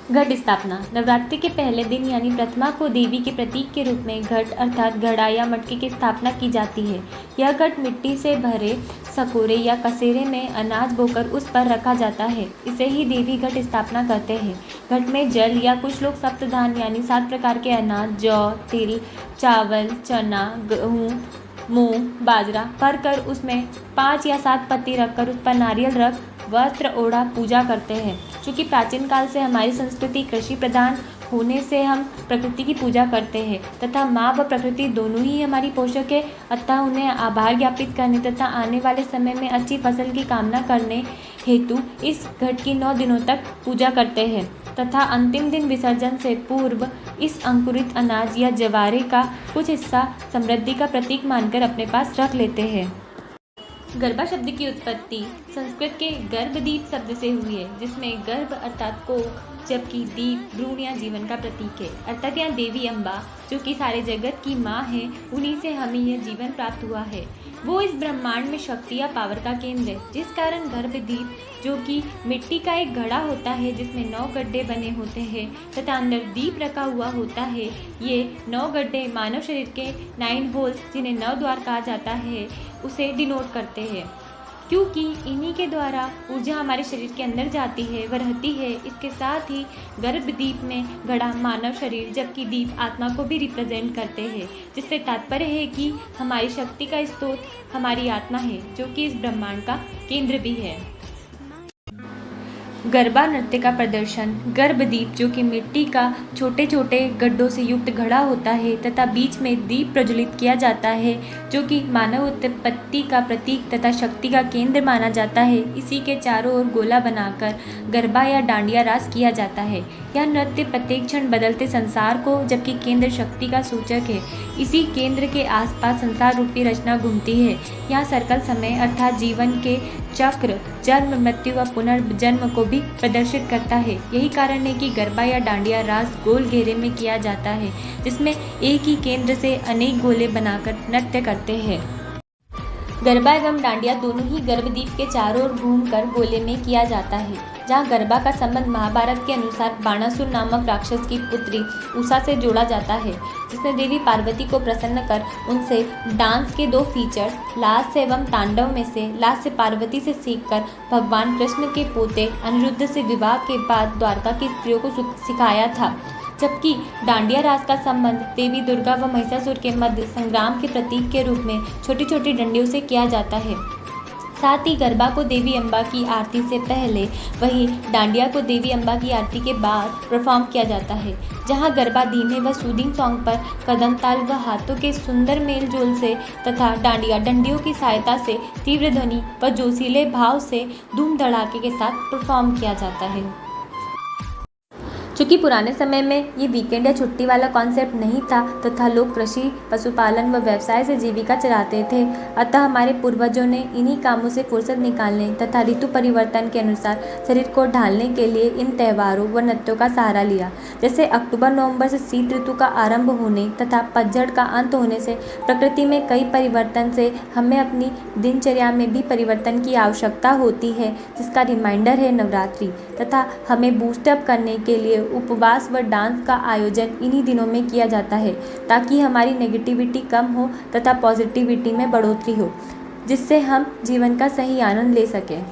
घट स्थापना। नवरात्रि के पहले दिन यानी प्रथमा को देवी के प्रतीक के रूप में घट अर्थात घड़ा या मटके की स्थापना की जाती है। यह घट मिट्टी से भरे सकोरे या कसेरे में अनाज बोकर उस पर रखा जाता है। इसे ही देवी घट स्थापना कहते हैं। घट में जल या कुछ लोग सप्तधान यानी 7 प्रकार के अनाज जौ, तिल, चावल, चना, गेहूँ, मूंग, बाजरा भरकर उसमें 5 या 7 पत्ती रखकर उस पर नारियल रख वस्त्र ओढ़ा पूजा करते हैं। क्योंकि प्राचीन काल से हमारी संस्कृति कृषि प्रधान होने से हम प्रकृति की पूजा करते हैं तथा माँ व प्रकृति दोनों ही हमारी पोषक है, अतः उन्हें आभार ज्ञापित करने तथा आने वाले समय में अच्छी फसल की कामना करने हेतु इस घट की 9 दिनों तक पूजा करते हैं तथा अंतिम दिन विसर्जन से पूर्व इस अंकुरित अनाज या जवारे का कुछ हिस्सा समृद्धि का प्रतीक मानकर अपने पास रख लेते हैं। गर्भा शब्द की उत्पत्ति संस्कृत के गर्भदीप शब्द से हुई है, जिसमें गर्भ अर्थात कोख जबकि दीप भ्रूण या जीवन का प्रतीक है। अर्थात यहाँ देवी अम्बा जो कि सारे जगत की माँ है, उन्हीं से हमें यह जीवन प्राप्त हुआ है। वो इस ब्रह्मांड में शक्ति या पावर का केंद्र है, जिस कारण गर्भदीप जो कि मिट्टी का एक घड़ा होता है जिसमें 9 गड्ढे बने होते हैं तथा अंदर दीप रखा हुआ होता है। ये 9 गड्ढे मानव शरीर के 9 होल्स जिन्हें 9 द्वार कहा जाता है उसे डिनोट करते हैं, क्योंकि इन्हीं के द्वारा ऊर्जा हमारे शरीर के अंदर जाती है व रहती है। इसके साथ ही गर्भदीप में घड़ा मानव शरीर जबकि दीप आत्मा को भी रिप्रेजेंट करते हैं, जिससे तात्पर्य है कि हमारी शक्ति का स्रोत हमारी आत्मा है जो कि इस ब्रह्मांड का केंद्र भी है। गरबा नृत्य का प्रदर्शन। गर्भदीप जो कि मिट्टी का छोटे छोटे गड्ढों से युक्त घड़ा होता है तथा बीच में दीप प्रज्वलित किया जाता है जो कि मानव उत्पत्ति का प्रतीक तथा शक्ति का केंद्र माना जाता है। इसी के चारों ओर गोला बनाकर गरबा या डांडिया रास किया जाता है। यह नृत्य प्रत्येक क्षण बदलते संसार को जबकि केंद्र शक्ति का सूचक है। इसी केंद्र के आसपास संसार रूपी रचना घूमती है। यहाँ सर्कल समय अर्थात जीवन के चक्र जन्म मृत्यु व पुनर्जन्म को भी प्रदर्शित करता है। यही कारण है कि गरबा या डांडिया रास गोल घेरे में किया जाता है, जिसमें एक ही केंद्र से अनेक गोले बनाकर नृत्य करते हैं। गरबा एवं डांडिया दोनों ही गर्भदीप के चारों ओर घूमकर गोले में किया जाता है। जहाँ गरबा का संबंध महाभारत के अनुसार बाणासुर नामक राक्षस की पुत्री उषा से जोड़ा जाता है, जिसने देवी पार्वती को प्रसन्न कर उनसे डांस के 2 फीचर्स लास्य एवं तांडव में से लास्य पार्वती से सीखकर भगवान कृष्ण के पोते अनिरुद्ध से विवाह के बाद द्वारका की स्त्रियों को सिखाया था। जबकि डांडिया रास का संबंध देवी दुर्गा व महिषासुर के मध्य संग्राम के प्रतीक के रूप में छोटी छोटी डंडियों से किया जाता है। साथ ही गरबा को देवी अम्बा की आरती से पहले वहीं डांडिया को देवी अम्बा की आरती के बाद परफॉर्म किया जाता है, जहां गरबा धीमे व सूदिंग सॉन्ग पर कदम ताल व हाथों के सुंदर मेल जोल से तथा डांडिया डंडियों की सहायता से तीव्र ध्वनि व जोशीले भाव से धूम धड़ाके के साथ परफॉर्म किया जाता है। चूँकि पुराने समय में ये वीकेंड या छुट्टी वाला कॉन्सेप्ट नहीं था तथा लोग कृषि पशुपालन व व्यवसाय से जीविका चलाते थे, अतः हमारे पूर्वजों ने इन्हीं कामों से फुर्सत निकालने तथा ऋतु परिवर्तन के अनुसार शरीर को ढालने के लिए इन त्योहारों व नृत्यों का सहारा लिया। जैसे अक्टूबर नवंबर से शीत ऋतु का आरंभ होने तथा पतझड़ का अंत होने से प्रकृति में कई परिवर्तन से हमें अपनी दिनचर्या में भी परिवर्तन की आवश्यकता होती है, जिसका रिमाइंडर है नवरात्रि। तथा हमें बूस्टअप करने के लिए उपवास व डांस का आयोजन इन्हीं दिनों में किया जाता है, ताकि हमारी नेगेटिविटी कम हो तथा पॉजिटिविटी में बढ़ोतरी हो, जिससे हम जीवन का सही आनंद ले सकें।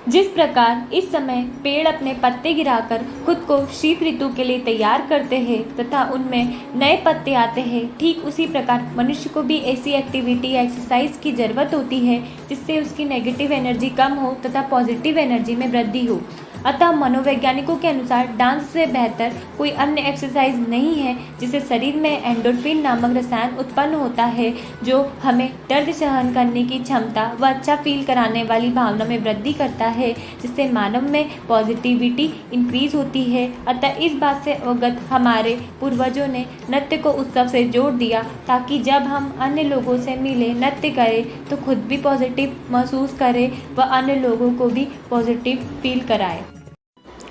जिस प्रकार इस समय पेड़ अपने पत्ते गिराकर खुद को शीत ऋतु के लिए तैयार करते हैं तथा उनमें नए पत्ते आते हैं, ठीक उसी प्रकार मनुष्य को भी ऐसी एक्टिविटी या एक्सरसाइज की ज़रूरत होती है जिससे उसकी नेगेटिव एनर्जी कम हो तथा पॉजिटिव एनर्जी में वृद्धि हो। अतः मनोवैज्ञानिकों के अनुसार डांस से बेहतर कोई अन्य एक्सरसाइज नहीं है, जिससे शरीर में एंडोर्फिन नामक रसायन उत्पन्न होता है जो हमें दर्द सहन करने की क्षमता व अच्छा फील कराने वाली भावना में वृद्धि करता है, जिससे मानव में पॉजिटिविटी इंक्रीज होती है। अतः इस बात से अवगत हमारे पूर्वजों ने नृत्य को उत्सव से जोड़ दिया, ताकि जब हम अन्य लोगों से मिले नृत्य करें तो खुद भी पॉजिटिव महसूस करें व अन्य लोगों को भी पॉजिटिव फील कराएं।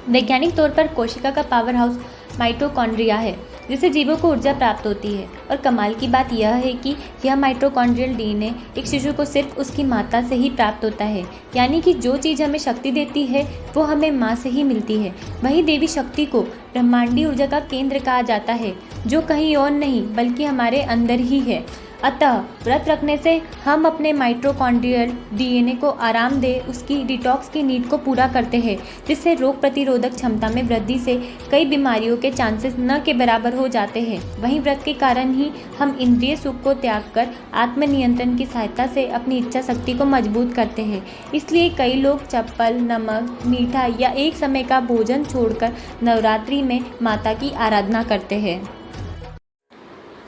वैज्ञानिक तौर पर कोशिका का पावर हाउस माइटोकॉन्ड्रिया है। जिससे जीवों को ऊर्जा प्राप्त होती है। और कमाल की बात यह है कि यह माइटोकॉन्ड्रियल डीएनए एक शिशु को सिर्फ उसकी माता से ही प्राप्त होता है, यानी कि जो चीज़ हमें शक्ति देती है वो हमें माँ से ही मिलती है। वहीं देवी शक्ति को ब्रह्मांडीय ऊर्जा का केंद्र कहा जाता है, जो कहीं और नहीं बल्कि हमारे अंदर ही है। अतः व्रत रखने से हम अपने माइटोकॉन्ड्रियल डीएनए को आराम दे उसकी डिटॉक्स की नीड को पूरा करते हैं, जिससे रोग प्रतिरोधक क्षमता में वृद्धि से कई बीमारियों के चांसेस न के बराबर हो जाते हैं। वहीं व्रत के कारण ही हम इंद्रिय सुख को त्याग कर आत्मनियंत्रण की सहायता से अपनी इच्छा शक्ति को मजबूत करते हैं। इसलिए कई लोग चप्पल, नमक, मीठा या एक समय का भोजन छोड़कर नवरात्रि में माता की आराधना करते हैं।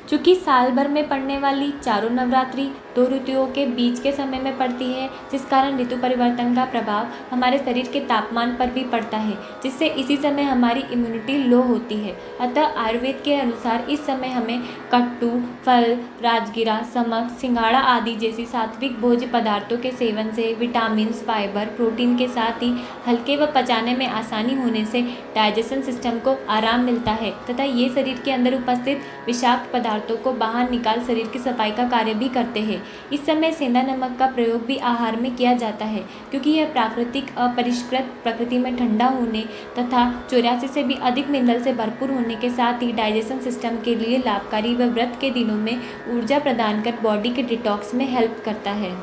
चूँकि साल भर में पड़ने वाली चारों नवरात्रि 2 ऋतुओं के बीच के समय में पड़ती है, जिस कारण ऋतु परिवर्तन का प्रभाव हमारे शरीर के तापमान पर भी पड़ता है, जिससे इसी समय हमारी इम्यूनिटी लो होती है। अतः आयुर्वेद के अनुसार इस समय हमें कट्टू, फल, राजगिरा, समक, सिंघाड़ा आदि जैसी सात्विक भोज्य पदार्थों के सेवन से विटामिन, फाइबर, प्रोटीन के साथ ही हल्के व पचाने में आसानी होने से डाइजेशन सिस्टम को आराम मिलता है तथा ये शरीर के अंदर उपस्थित विषाक्त पदार्थों को बाहर निकाल शरीर की सफाई का कार्य भी करते हैं। इस समय सेंधा नमक का प्रयोग भी आहार में किया जाता है, क्योंकि यह प्राकृतिक अपरिष्कृत प्रकृति में ठंडा होने तथा 84 से भी अधिक मिनरल से भरपूर होने के साथ ही डाइजेशन सिस्टम के लिए लाभकारी व व्रत के दिनों में ऊर्जा प्रदान कर बॉडी के डिटॉक्स में हेल्प करता है।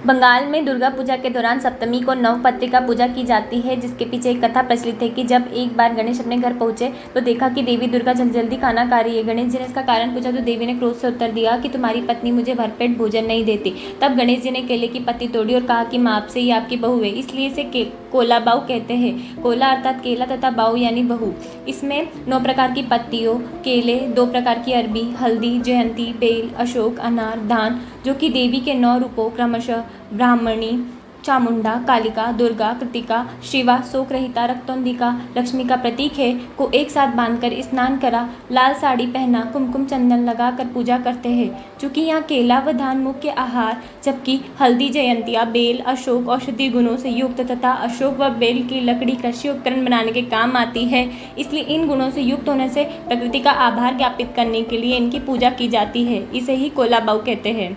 बंगाल में दुर्गा पूजा के दौरान सप्तमी को नवपत्रिका पूजा की जाती है, जिसके पीछे एक कथा प्रचलित है कि जब एक बार गणेश अपने घर पहुंचे तो देखा कि देवी दुर्गा जल्दी खाना खा रही है। गणेश जी ने इसका कारण पूछा तो देवी ने क्रोध से उत्तर दिया कि तुम्हारी पत्नी मुझे भरपेट भोजन नहीं देती। तब गणेश जी ने केले की पत्ती तोड़ी और कहा कि माँ आपसे ही आपकी बहू है, इसलिए इसे कोला बाऊ कहते हैं। कोला अर्थात केला तथा बाऊ यानी बहू। इसमें 9 प्रकार की पत्तियों, केले, 2 प्रकार की अरबी, हल्दी, जयंती, बेल, अशोक, अनार, धान, जो कि देवी के 9 रूपों क्रमशः ब्राह्मणी, चामुंडा, कालिका, दुर्गा, कृतिका, शिवा, शोक रहिता, रक्तौंदिका, लक्ष्मी का प्रतीक है, को एक साथ बांधकर स्नान करा, लाल साड़ी पहना, कुमकुम चंदन लगाकर पूजा करते हैं। चूँकि यहाँ केला व धान मुख्य आहार, जबकि हल्दी, जयंतिया, बेल, अशोक औषधि गुणों से युक्त तथा अशोक व बेल की लकड़ी कृषि उपकरण बनाने के काम आती है, इसलिए इन गुणों से युक्त होने से प्रकृति का आभार ज्ञापित करने के लिए इनकी पूजा की जाती है। इसे ही कोला बाऊ कहते हैं।